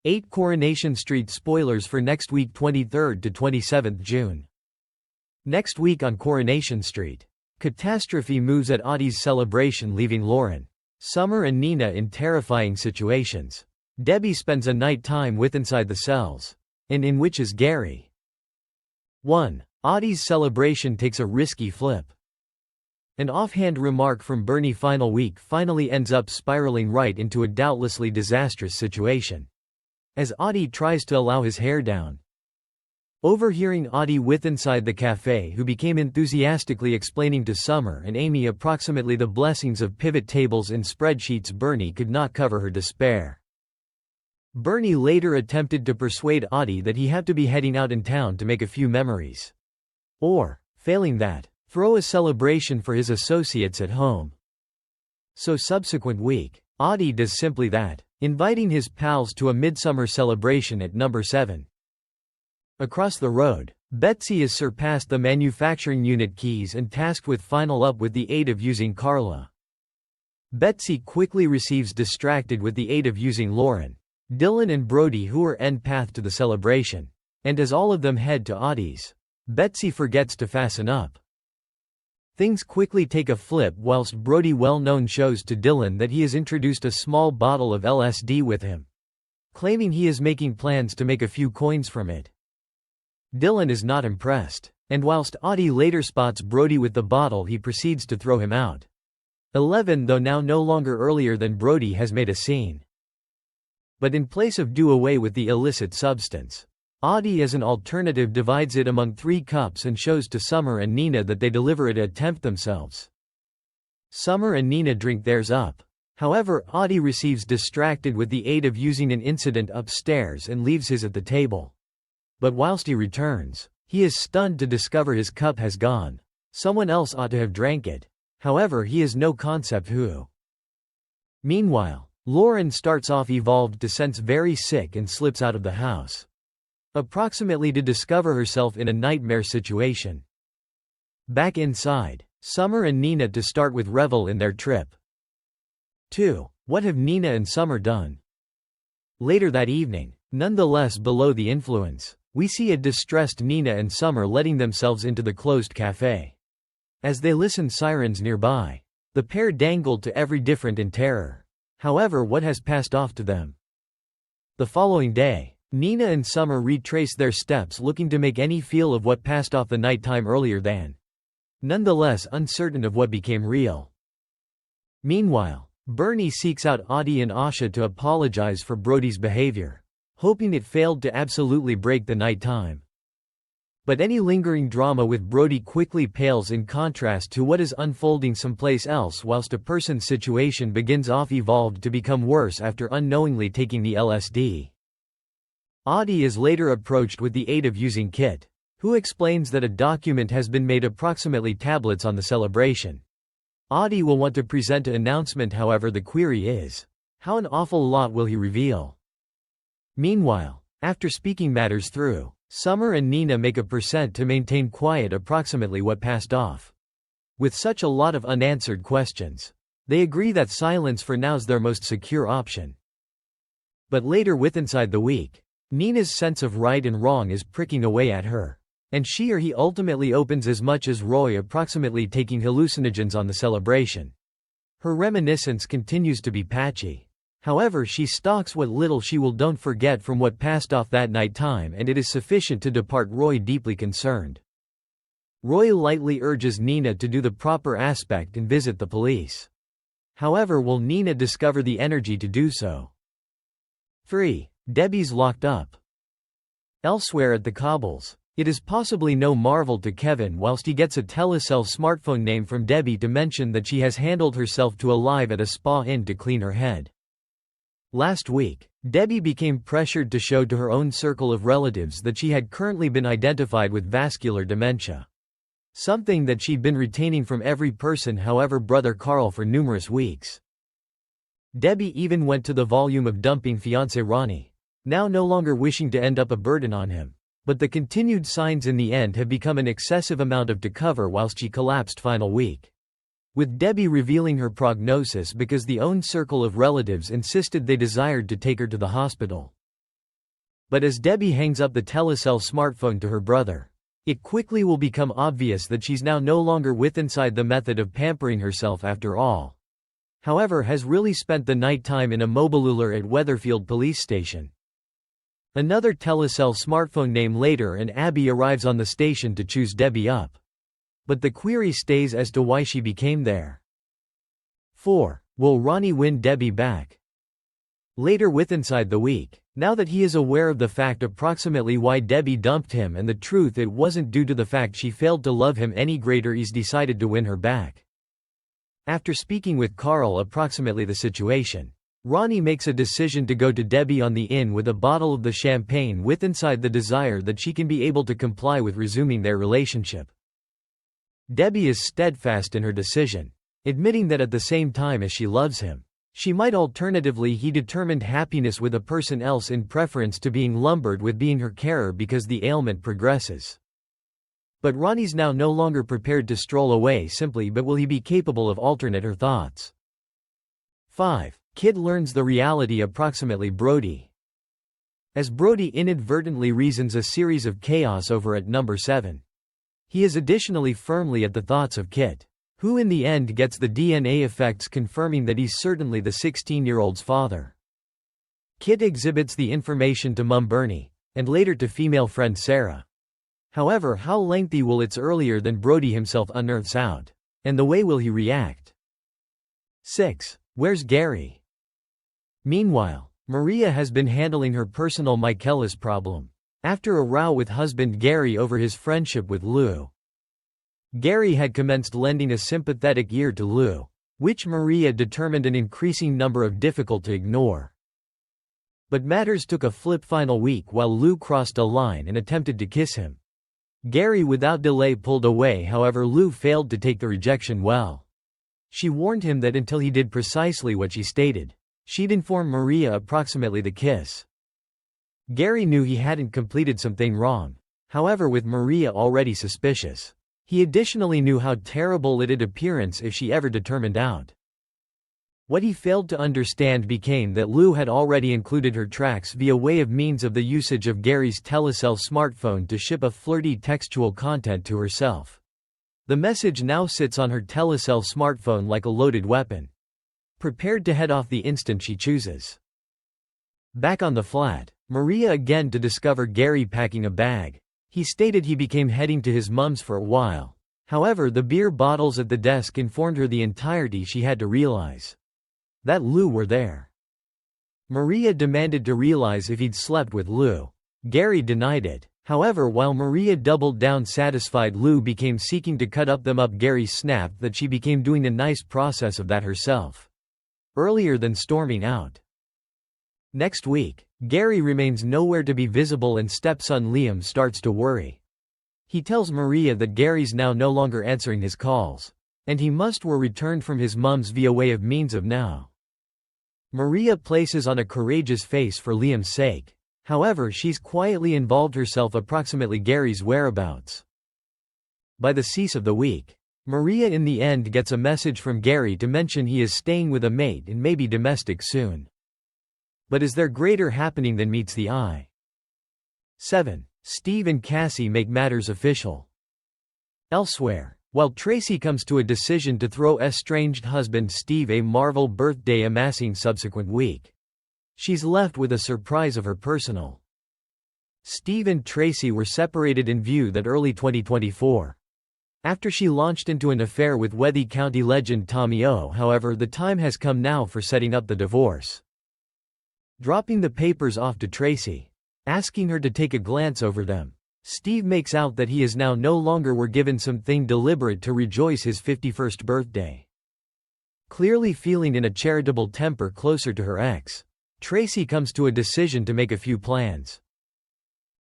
8 Coronation Street spoilers for next week 23rd to 27th June. Next week on Coronation Street. Catastrophe moves at Audie's celebration, leaving Lauren, Summer and Nina in terrifying situations. Debbie spends a night time with inside the cells. And in which is Gary. 1. Audie's celebration takes a risky flip. An offhand remark from Bernie final week finally ends up spiraling right into a doubtlessly disastrous situation. As Audie tries to allow his hair down. Overhearing Audie with inside the cafe, who became enthusiastically explaining to Summer and Amy approximately the blessings of pivot tables and spreadsheets, Bernie could not cover her despair. Bernie later attempted to persuade Audie that he had to be heading out in town to make a few memories. Or, failing that, throw a celebration for his associates at home. So subsequent week, Audie does simply that, inviting his pals to a midsummer celebration at number 7. Across the road, Betsy is surpassed the manufacturing unit keys and tasked with final up with the aid of using Carla. Betsy quickly receives distracted with the aid of using Lauren, Dylan and Brody, who are end path to the celebration. And as all of them head to Audie's, Betsy forgets to fasten up. Things quickly take a flip whilst Brody well-known shows to Dylan that he has introduced a small bottle of LSD with him, claiming he is making plans to make a few coins from it. Dylan is not impressed, and whilst Audie later spots Brody with the bottle, he proceeds to throw him out. 11 Though now no longer earlier than Brody has made a scene. But in place of do away with the illicit substance, Audie as an alternative divides it among 3 cups and shows to Summer and Nina that they deliver it attempt themselves. Summer and Nina drink theirs up. However, Audie receives distracted with the aid of using an incident upstairs and leaves his at the table. But whilst he returns, he is stunned to discover his cup has gone. Someone else ought to have drank it. However, he has no concept who. Meanwhile, Lauren starts off evolved to sense very sick and slips out of the house. Approximately to discover herself in a nightmare situation. Back inside, Summer and Nina to start with revel in their trip. 2. What have Nina and Summer done? Later that evening, nonetheless below the influence, we see a distressed Nina and Summer letting themselves into the closed cafe. As they listen sirens nearby, the pair dangled to every different in terror. However, what has passed off to them? The following day, Nina and Summer retrace their steps looking to make any feel of what passed off the nighttime earlier than. Nonetheless uncertain of what became real. Meanwhile, Bernie seeks out Audie and Asha to apologize for Brody's behavior, hoping it failed to absolutely break the nighttime. But any lingering drama with Brody quickly pales in contrast to what is unfolding someplace else, whilst a person's situation begins off evolved to become worse after unknowingly taking the LSD. Audie is later approached with the aid of using Kit, who explains that a document has been made approximately tablets on the celebration. Audie will want to present an announcement, however the query is, how an awful lot will he reveal? Meanwhile, after speaking matters through, Summer and Nina make a percent to maintain quiet approximately what passed off. With such a lot of unanswered questions, they agree that silence for now's their most secure option. But later with inside the week, Nina's sense of right and wrong is pricking away at her, and she or he ultimately opens as much as Roy approximately taking hallucinogens on the celebration. Her reminiscence continues to be patchy. However, she stalks what little she will don't forget from what passed off that night time, and it is sufficient to depart Roy deeply concerned. Roy lightly urges Nina to do the proper aspect and visit the police. However, will Nina discover the energy to do so? 3. Debbie's locked up. Elsewhere at the cobbles, it is possibly no marvel to Kevin whilst he gets a telecell smartphone name from Debbie to mention that she has handled herself to alive at a spa inn to clean her head. Last week, Debbie became pressured to show to her own circle of relatives that she had currently been identified with vascular dementia. Something that she'd been retaining from every person, however brother Carl, for numerous weeks. Debbie even went to the volume of dumping fiancé Ronnie, now no longer wishing to end up a burden on him. But the continued signs in the end have become an excessive amount of to cover whilst she collapsed final week. With Debbie revealing her prognosis because the own circle of relatives insisted they desired to take her to the hospital. But as Debbie hangs up the telecell smartphone to her brother, it quickly will become obvious that she's now no longer inside the method of pampering herself after all. However, has really spent the nighttime in a mobilular at Weatherfield police station. Another telecell smartphone name later and Abby arrives on the station to choose Debbie up. But the query stays as to why she became there. 4. Will Ronnie win Debbie back? Later inside the week, now that he is aware of the fact approximately why Debbie dumped him and the truth it wasn't due to the fact she failed to love him any greater, he's decided to win her back. After speaking with Carl approximately the situation, Ronnie makes a decision to go to Debbie on the inn with a bottle of the champagne inside the desire that she can be able to comply with resuming their relationship. Debbie is steadfast in her decision, admitting that at the same time as she loves him, she might alternatively he determined happiness with a person else in preference to being lumbered with being her carer because the ailment progresses. But Ronnie's now no longer prepared to stroll away simply, but will he be capable of alternate her thoughts? 5. Kid learns the reality approximately Brody. As Brody inadvertently reasons a series of chaos over at number 7. He is additionally firmly at the thoughts of Kit, who in the end gets the DNA effects confirming that he's certainly the 16-year-old's father. Kit exhibits the information to Mum Bernie, and later to female friend Sarah. However, how lengthy will it's earlier than Brody himself unearths out? And the way will he react? 6. Where's Gary? Meanwhile, Maria has been handling her personal Michaela's problem, after a row with husband Gary over his friendship with Lou. Gary had commenced lending a sympathetic ear to Lou, which Maria determined an increasing number of difficult to ignore. But matters took a flip final week while Lou crossed a line and attempted to kiss him. Gary without delay pulled away, however Lou failed to take the rejection well. She warned him that until he did precisely what she stated, she'd inform Maria approximately the kiss. Gary knew he hadn't completed something wrong, however with Maria already suspicious, he additionally knew how terrible it'd appearance if she ever determined out. What he failed to understand became that Lou had already included her tracks via way of means of the usage of Gary's telecell smartphone to ship a flirty textual content to herself. The message now sits on her telecell smartphone like a loaded weapon, prepared to head off the instant she chooses. Back on the flat, Maria again to discover Gary packing a bag. He stated he became heading to his mum's for a while. However, the beer bottles at the desk informed her the entirety she had to realize. That Lou were there. Maria demanded to realize if he'd slept with Lou. Gary denied it. However, while Maria doubled down satisfied Lou became seeking to cut them up, Gary snapped that she became doing a nice process of that herself, earlier than storming out. Next week, Gary remains nowhere to be visible and stepson Liam starts to worry. He tells Maria that Gary's now no longer answering his calls, and he must were returned from his mum's via way of means of now. Maria places on a courageous face for Liam's sake. However, she's quietly involved herself approximately Gary's whereabouts. By the cease of the week, Maria in the end gets a message from Gary to mention he is staying with a mate and may be domestic soon. But is there greater happening than meets the eye? 7. Steve and Cassie make matters official. Elsewhere, while Tracy comes to a decision to throw estranged husband Steve a Marvel birthday amassing subsequent week, she's left with a surprise of her personal. Steve and Tracy were separated in view that early 2024. After she launched into an affair with Wethy County legend Tommy O. However, the time has come now for setting up the divorce. Dropping the papers off to Tracy, asking her to take a glance over them, Steve makes out that he is now no longer were given something deliberate to rejoice his 51st birthday. Clearly feeling in a charitable temper closer to her ex, Tracy comes to a decision to make a few plans.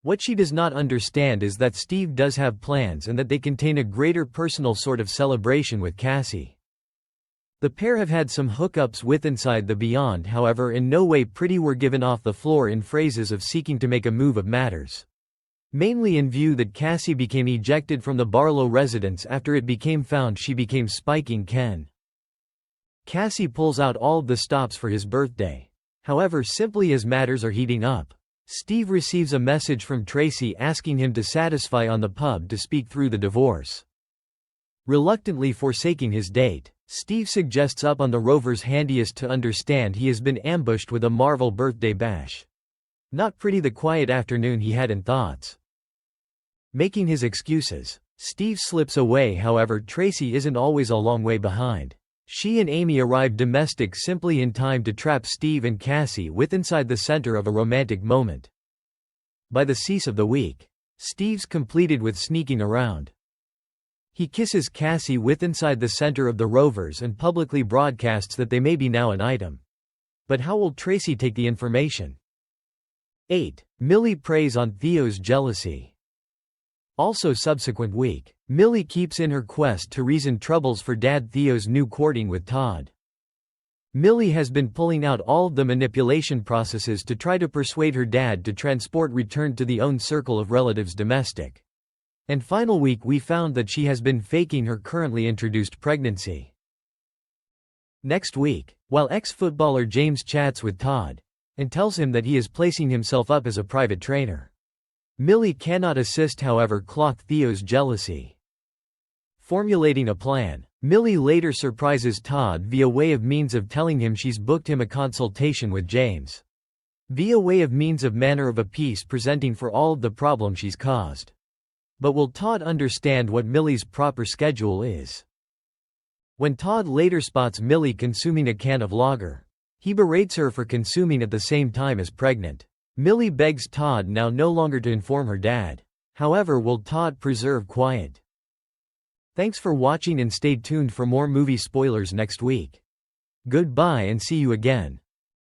What she does not understand is that Steve does have plans and that they contain a greater personal sort of celebration with Cassie. The pair have had some hookups with inside the beyond, however in no way pretty were given off the floor in phrases of seeking to make a move of matters. Mainly in view that Cassie became ejected from the Barlow residence after it became found she became spiking Ken. Cassie pulls out all of the stops for his birthday. However, simply as matters are heating up, Steve receives a message from Tracy asking him to satisfy on the pub to speak through the divorce. Reluctantly forsaking his date, Steve suggests up on the Rover's handiest to understand he has been ambushed with a Marvel birthday bash. Not pretty the quiet afternoon he had in thoughts. Making his excuses, Steve slips away. However, Tracy isn't always a long way behind. She and Amy arrive domestic simply in time to trap Steve and Cassie inside the center of a romantic moment. By the cease of the week, Steve's completed with sneaking around. He kisses Cassie inside the center of the Rovers and publicly broadcasts that they may be now an item. But how will Tracy take the information? 8. Millie preys on Theo's jealousy. Also subsequent week, Millie keeps in her quest to reason troubles for Dad Theo's new courting with Todd. Millie has been pulling out all of the manipulation processes to try to persuade her dad to transport returned to the own circle of relatives domestic. And final week we found that she has been faking her currently introduced pregnancy. Next week, while ex-footballer James chats with Todd and tells him that he is placing himself up as a private trainer, Millie cannot assist, however, clock Theo's jealousy. Formulating a plan, Millie later surprises Todd via way of means of telling him she's booked him a consultation with James. Via way of means of manner of a piece presenting for all of the problem she's caused. But will Todd understand what Millie's proper schedule is? When Todd later spots Millie consuming a can of lager, he berates her for consuming at the same time as pregnant. Millie begs Todd now no longer to inform her dad. However, will Todd preserve quiet? Thanks for watching and stay tuned for more movie spoilers next week. Goodbye and see you again.